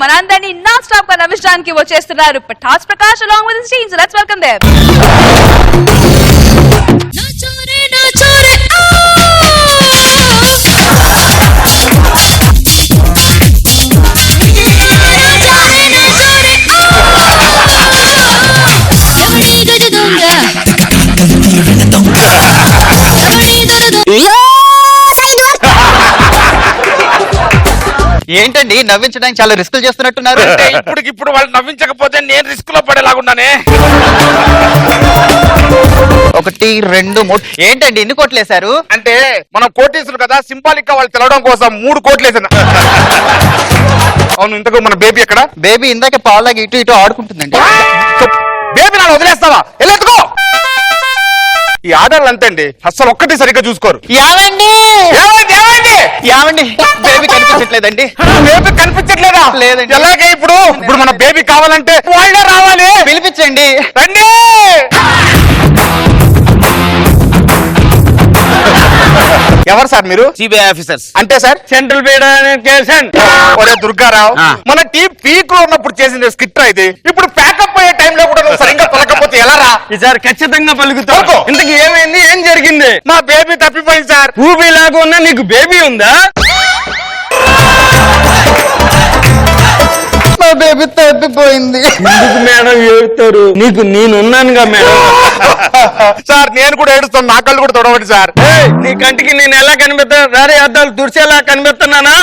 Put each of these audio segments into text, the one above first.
మనందరినీ non stop గా నవ్వించడానికి వచ్చేస్తున్నారు Pataas Prakash along with his team. So let's welcome them. ఏంటండి నవ్వించడానికి చాలా రిస్కులు చేస్తున్నట్టున్నారు. ఇప్పుడు వాళ్ళు నవ్వించకపోతే నేను రిస్క్ లో పడేలాగున్నానే. 1 2 3 ఏంటండి ఇన్ని కోట్లేశారు? అంటే మనం కోటీసులు కదా, సింబాలిక్ గా వాళ్ళు తెలవడం కోసం 3 కోట్లు వేసాను. అవును, ఇంతకు మన బేబీ ఎక్కడ? బేబీ ఇందాక పావులాగా ఇటు ఇటు ఆడుకుంటుందండి. బేబీ నాన్న వదిలేస్తావా? వెళ్ళెత్తుకో. ఈ ఆర్డర్లు అంతండి, అస్సలు ఒక్కటి సరిగ్గా చూసుకోరు. యావండి బేబీ కనిపించట్లేదండి. బేబీ కనిపించట్లేదా? లేదండి. ఎలాగే ఇప్పుడు మన బేబీ కావాలంటే వాళ్ళే రావాలి. పిలిపించండి. రండి. ఎవరు సార్ మీరు? CBI officers. అంటే సార్ సెంట్రల్ ఒరే దుర్గారావు, మన టీం పీక్ లో ఉన్నప్పుడు చేసిన స్కిట్ ఇది. ఇప్పుడు ప్యాకప్ అయ్యే టైంలో కూడా నువ్వు సరిగ్గా పలకపోతే ఎలా రా? ఈసారి ఖచ్చితంగా పలుకుతావు. ఇంతకు ఏమైంది, ఏం జరిగింది? మా బేబీ తప్పిపోయింది సార్. ఊబీ లాగా ఉన్నా నీకు బేబీ ఉందా? మా బేబీ తప్పిపోయింది. ఎందుకు మేడం ఏడుతారు? నీకు నేనున్నానుగా మేడం. సార్ నేను కూడా ఏడుస్తాను, నా కళ్ళు కూడా తొడవండి సార్. నీ కంటికి నేను ఎలా కనిపిస్తాను? రారే అద్దాలు తుడిచేలా కనిపిస్తున్నానా?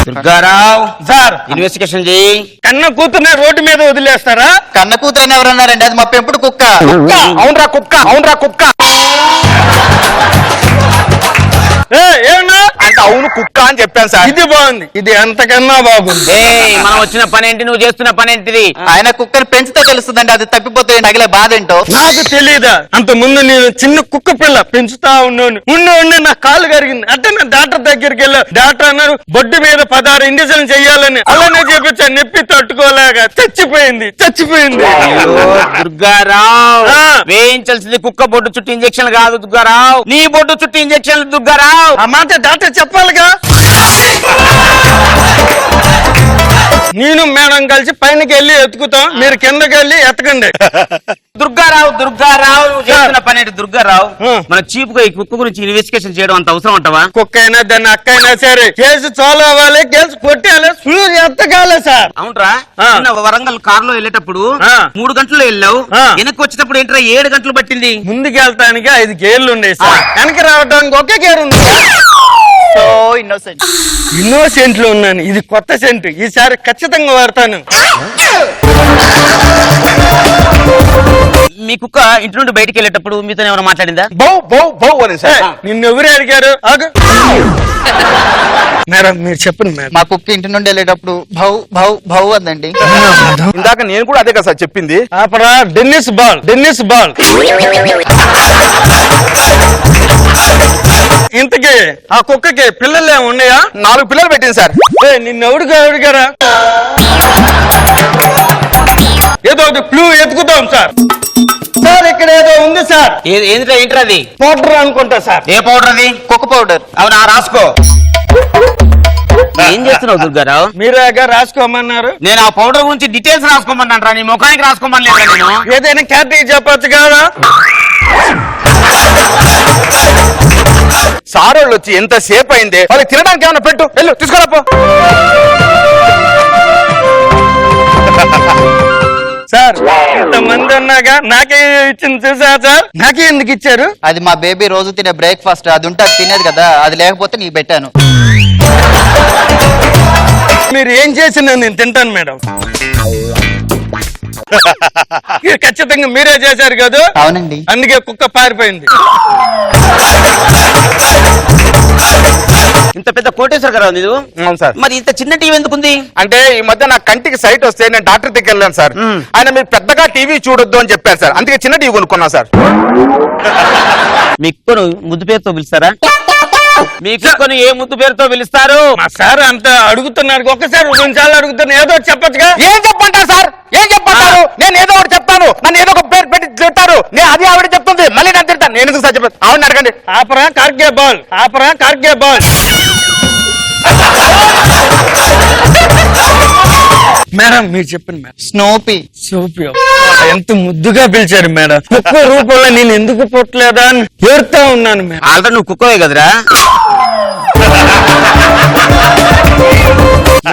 దుర్గారావు సార్, ఇన్వెస్టిగేషన్ చేయి. కన్న కూతుర్ని రోడ్డు మీద వదిలేస్తారా? కన్న కూతురు ఎవరన్నారండి? అది మా పెంపుడు కుక్క. అవునరా కుక్క. ఏమన్నా అంటే అవును కుక్క అని చెప్పాను సార్. ఇది బాగుంది, ఇది అంతకన్నా బాగుంది. మనం వచ్చిన పని ఏంటి, నువ్వు చేస్తున్న పని ఏంటిది? ఆయన కుక్కని పెంచితే తెలుస్తుందండి, అది తప్పిపోతే తగిలే బాధ ఏంటో. నాకు తెలీదా? అంత ముందు నేను చిన్న కుక్క పిల్ల పెంచుతా ఉన్నాను. ఉండి నా కాలు కరిగింది. అంటే నా డాక్టర్ దగ్గరికి వెళ్ళా. డాక్టర్ అన్నారు బొడ్డు మీద 16 ఇంజక్షన్ చెయ్యాలని. అలానే చేపించా, నొప్పి తట్టుకోలేక చచ్చిపోయింది. దుర్గారావు, వేయించాల్సింది కుక్క బొడ్డు చుట్టూ ఇంజక్షన్ కాదు దుర్గారావు, నీ బొడ్డు చుట్టూ ఇంజక్షన్ దుర్గారావు. ఆ మాట డాక్టర్ చెప్పాలిగా. నేను మేడం కలిసి పైనకి వెళ్ళి ఎత్తుకుతాం, మీరు కిందకి వెళ్ళి ఎత్తకండి. దుర్గారావు నువ్వు చేస్తున్న పని ఏంటి దుర్గారావు? మన చీప్ గా ఈ కుక్క గురించి ఇన్వెస్టిగేషన్ చేయడం అంత అవసరం అంటావా? కుక్క అయినా దాన్ని అక్క అయినా సరే కేసు సాల్వ్ అవ్వాలి, కేసు కొట్టేయాలి, సూర్యుడు ఎత్తగాలి సార్. అవునరా? వరంగల్ కారులో వెళ్ళేటప్పుడు 3 గంటల్లో వెళ్ళావు, వెనక్కి వచ్చేటప్పుడు ఏంట్రా 7 గంటలు పట్టింది. ముందుకు వెళ్తానికి 5 గేర్లు ఉన్నాయి సార్, వెనక్కి రావడానికి ఒకే గేర్ ఉంది. సో ఇన్నోసెంట్ లో ఉన్నాను. ఇది కొత్త సెంట్, ఈసారి ఖచ్చితంగా వాడతాను. మీ కుక్క ఇంటి నుండి బయటికి వెళ్ళేటప్పుడు మీతో ఎవరు మాట్లాడిందా? బౌ అని సార్. నిన్నెవరు అడిగారు? ఆగు మేడం, మీరు చెప్పండి మేడం. మా కుక్క ఇంటి నుండి వెళ్ళేటప్పుడు భౌ అందండి. ఇందాక నేను కూడా అదే కదా సార్ చెప్పింది. Dennis ball. ఇంతకీ ఆ కుక్కకి పిల్లలు ఏమి ఉన్నాయా? 4 పిల్లలు పెట్టింది సార్. నిన్నెవడుగా అడిగారా? ఏదో ఒకటి క్లూ ఎత్తుకుతాం సార్. సార్ ఇక్కడ ఏదో ఉంది సార్. ఏంట్రా అది? పౌడర్ అనుకుంటా సార్. ఏ పౌడర్ అది? కుక్క పౌడర్. అవునా, రాసుకో. ఏం చేస్తున్నావు దుర్గారావు? మీరేగా రాసుకోమన్నారు. నేను ఆ పౌడర్ గురించి డీటెయిల్స్ రాసుకోమన్నాను రా, నీ ముఖానికి రాసుకోమని లేదా? నేను ఏదైనా క్యాటీ చెప్పొచ్చు కదా. సార్ వాళ్ళు వచ్చి ఎంత సేపు అయింది, వాళ్ళకి తినడానికి ఏమన్నా పెట్టు, వెళ్ళు తీసుకురాపో. సార్ ఇంతమంది ఉన్నాగా నాకే ఇచ్చింది చూసా సార్. నాకే ఎందుకు ఇచ్చారు? అది మా బేబీ రోజు తినే బ్రేక్ఫాస్ట్, అది ఉంటే అది తినేది కదా, అది లేకపోతే నీకు పెట్టాను. మీరు ఏం చేసినా నేను తింటాను మేడం. ఖచ్చితంగా మీరే చేశారు కదా? అవునండి. అందుకే కుక్క పారిపోయింది. ఇంత పెద్ద కోటేశ్వర గారు నీదు. అవును సార్. మరి ఇంత చిన్న టీవీ ఎందుకుంది? అంటే ఈ మధ్య నా కంటికి సైట్ వస్తే నేను డాక్టర్ దగ్గరికి వెళ్ళాను సార్. ఆయన మీరు పెద్దగా టీవీ చూడొద్దు అని చెప్పారు సార్, అందుకే చిన్న టీవీ కొనుక్కున్నా సార్. మీ కుక్కను ముద్దు పేరుతో పిలుస్తారా? మీ కుక్కను ఏ ముద్దు పేరుతో పిలుస్తారు? మా సార్ అంత అడుగుతున్నారు, ఒక్కసారి 2 సార్లు అడుగుతున్నారు, ఏదో చెప్పచ్చుగా. ఏం చెప్పంటారు సార్? ఏం చెప్పంటారు? నేను ఏదో ఒకటి చెప్తాను, నన్ను ఏదో ఒక పేరు పెట్టి తింటారు. నేను అది ఆవిడ చెప్తుంది, మళ్ళీ నేను తింటాను. నేను ఎందుకు సార్ చెప్పాను? ఆవిడ అడగండి. ఆపరా కార్గే బాల్. మేడం మీరు చెప్పండి మేడం. స్నూపీ. సోపి ఎంత ముద్దుగా పిలిచారు మేడం. కుక్క రూపంలో నేను ఎందుకు పుట్టలేదా అని ఏడుతా ఉన్నాను మేడం. ఆల్రెడీ నువ్వు కుక్కవే కదరా.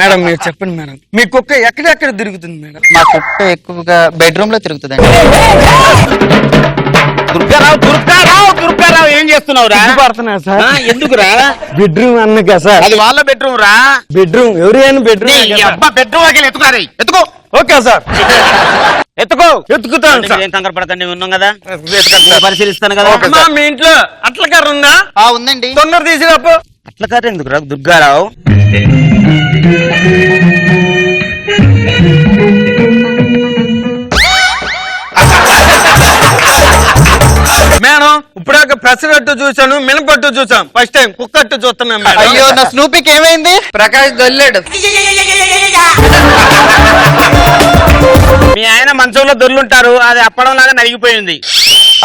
మేడం మీరు చెప్పండి మేడం, మీ కుక్క ఎక్కడెక్కడ తిరుగుతుంది మేడం? మా కుక్క ఎక్కువగా బెడ్రూమ్ లో తిరుగుతుందండి. దుర్గారావు ఏం చేస్తున్నావురా? పడుతున్నా సార్. ఎందుకురా? బెడ్రూమ్ అన్నగా సార్. అది వాళ్ళ బెడ్రూమ్ రా. బెడ్రూమ్ ఎవరైనా బెడ్రూమ్. బెడ్రూమ్ ఎత్తుకారి ఎత్తుకో. Okay sir. ఎత్తుకో. ఎత్తుకుతాను సార్. ఏం కంగారు పడకండి, ఉన్నాం కదా, పరిశీలిస్తాను కదా. అమ్మా, మీ ఇంట్లో అట్ల కర్ర ఉందా? ఉందండి. తొందర తీసిరాపు. అట్ల కర్ర ఎందుకురా దుర్గారావు? మేడం ఇప్పుడాక పెసరట్టు చూసాను, మినపట్టు చూసాం, ఫస్ట్ టైం కుక్కట్టు చూస్తున్నాం మేడం. అయ్యో నా స్నూపీకి ఏమైంది? ప్రకాష్ దొల్లాడు. మీ ఆయన మంచంలో దొర్లుంటారు, అది అప్పడం లాగా నలిగిపోయింది.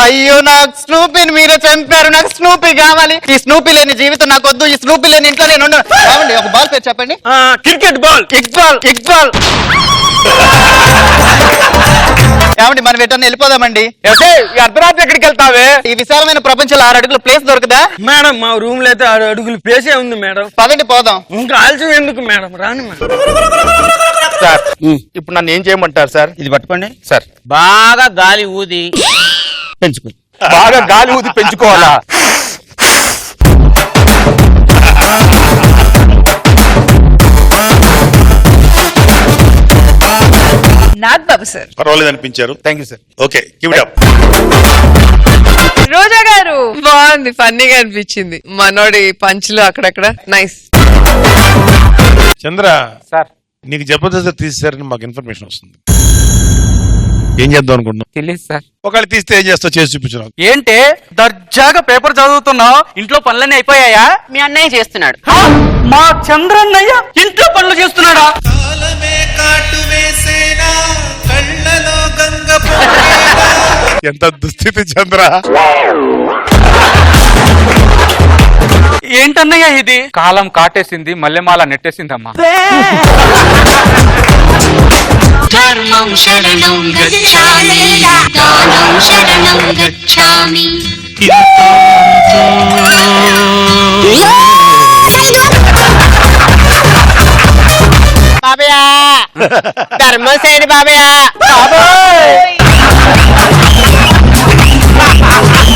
అయ్యో నా స్నూపీని మీరే చంపారు. నాకు స్నూపీ కావాలి. ఈ స్నూపీ లేని జీవితం నాకు వద్దు. ఈ స్నూపీ లేని ఇంట్లో నేను ఉండను. కావండి, ఒక బాల్ పేరు చెప్పండి. Cricket ball. Kick ball. Kick ball. ఏమండి మనం ఎటన్నా వెళ్ళిపోదామండి. ఈ అర్ధరాత్రి ఎక్కడికి వెళ్తావే? ఈ విశాలమైన ప్రపంచంలో 6 అడుగుల ప్లేస్ దొరకదా? మేడం మా రూమ్ లో అయితే 6 అడుగులు ప్లేసే ఉంది మేడం. పదండి పోదాం. ఇంకా ఆలస్యం ఎందుకు మేడం, రాని మేడం. సార్ ఇప్పుడు నన్ను ఏం చేయమంటారు సార్? ఇది పట్టుకోండి సార్. బాగా గాలి ఊది పెంచుకో. బాగా గాలి ఊది పెంచుకోవాలా? నాగబాబు సార్. పర్వాలేదు అనిపించారు. Thank you sir. Okay, give it up. Roja గారు. బాగుంది, ఫన్నీగా అనిపించింది. మనోడి పంచులు అక్కడక్కడ నైస్. చంద్ర సార్. నీకు జబర్దస్త్ తీసేశారని మాకు ఇన్ఫర్మేషన్ వస్తుంది. ఏం చేద్దాం అనుకుంటున్నావు? తెలియదు సార్. ఒకవేళ తీస్తే ఏం చేస్తావు, చేసి చూపించు నాకు. ఏంటే దర్జాగా పేపర్ చదువుతున్నావు? ఇంట్లో పనులన్నీ అయిపోయాయా? మీ అన్నయ్య చేస్తున్నాడు. మా చంద్రన్నయ్య ఇంట్లో పనులు చేస్తున్నాడా? ఎంత దుస్థితి చంద్ర. ఏంటన్నయ్య ఇది? కాలం కాటేసింది, మల్లెమాల నెట్టేసిందమ్మా. ధర్మం శరణం గచ్ఛామి దానం శరణం గచ్ఛామి. బాబయ్యా ధర్మం చేయండి బాబయ్యా.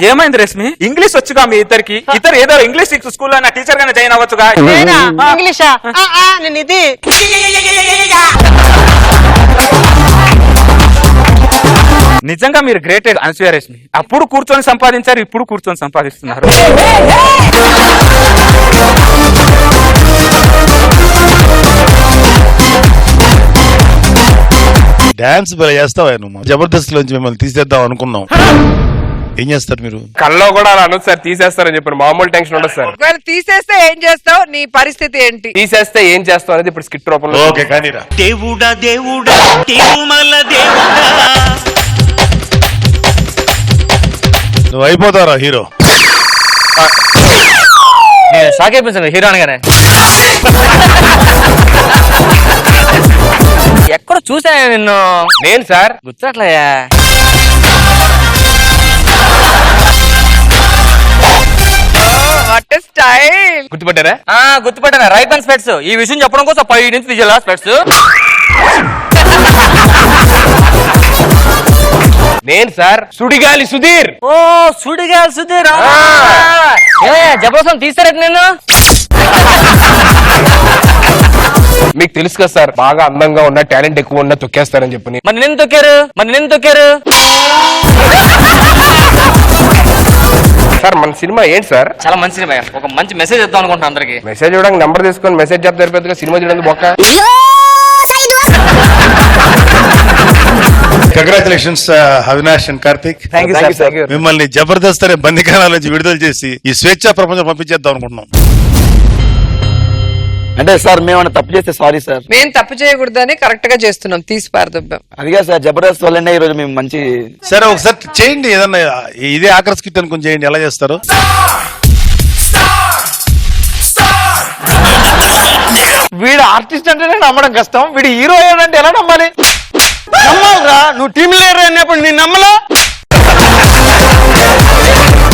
ఏమైంది రేష్మి? ఇంగ్లీష్ వచ్చుగా మీ ఇద్దరికి? ఇద్దరు ఏదో ఇంగ్లీష్ స్కూల్లో నా టీచర్ గానే జాయిన్ అవ్వచ్చుగా. ఇంగ్లీషా? నేను ఇది నిజంగా మీరు గ్రేట్ అనసూయ రేష్మి. అప్పుడు కూర్చొని సంపాదించారు, ఇప్పుడు కూర్చొని సంపాదిస్తున్నారు. డాన్స్ భలే చేస్తావా నువ్వు? జబర్దస్త్ లోంచి మిమ్మల్ని తీసేద్దాం అనుకున్నాం. ఏం చేస్తారు మీరు? కల్లో కూడా అలా అనొచ్చు సార్, తీసేస్తారని చెప్పారు. మామూలు టెన్షన్ ఉండదు సార్. ఒకవేళ తీసేస్తే ఏం చేస్తావు? నీ పరిస్థితి ఏంటి? తీసేస్తే ఏం చేస్తావు అనేది ఇప్పుడు స్కిట్ రూపంలో. ఓకే కానీరా. దేవుడా దేవుడా తిరుమల దేవుడా. నువ్వు అయిపోతారా హీరో? నేను షాక్ అయిపోయింది హీరో అనగానే. ఎక్కడ చూసాను నిన్ను? నేను సార్ గుర్తట్లయ్యా. What style. గుర్తుపట్టారా? గుర్తుపట్టారా. Right hand specs. ఈ విషయం చెప్పడం కోసం 5 నుంచి తీయాలా స్పెట్స్? నేను సార్ సుడిగాలి సుధీర్. ఓ సుడిగాలి సుధీర్. జబర్దస్త్ తీసారట నేను. మీకు తెలుసు కదా సార్, బాగా అందంగా ఉన్న, టాలెంట్ ఎక్కువ ఉన్న తొక్కేస్తారని చెప్పని. మరి నేను తొక్కారు? సార్ మన సినిమా ఏంటి సార్? చాలా మంచి సినిమా. ఒక మంచి మెసేజ్ ఇద్దాం అనుకుంటున్నా అందరికి. మెసేజ్ ఇవ్వడానికి నెంబర్ తీసుకొని మెసేజ్ చెప్తే సరిపోతుందిగా. సినిమా చూడండి బొక్క. Congratulations Avinash and Karthik. మిమ్మల్ని జబర్దస్త్ అనే బందికానాల నుంచి విడుదల చేసి ఈ స్వేచ్ఛా ప్రపంచం పంపించేద్దాం అనుకుంటున్నాం. అంటే సార్ మేము తప్పు చేస్తే సారీ సార్. మేము తప్పు చేయకూడదని కరెక్ట్ గా చేస్తున్నాం, తీసి పారదొబ్బాం. అదిగా సార్ జబర్దస్త్ వల్లనే ఈ రోజు మేము మంచి. సరే ఒకసారి చేయండి, ఏదన్నా ఇదే ఆఖరి స్కిట్ అనుకుని చేయండి. ఎలా చేస్తారు? వీడు ఆర్టిస్ట్ అంటేనే నమ్మడం కష్టం, వీడు హీరో అంటే ఎలా నమ్మాలి? నమ్మాలరా, నువ్వు టీమ్ లీడర్ అయినప్పుడు నేను నమ్మలా.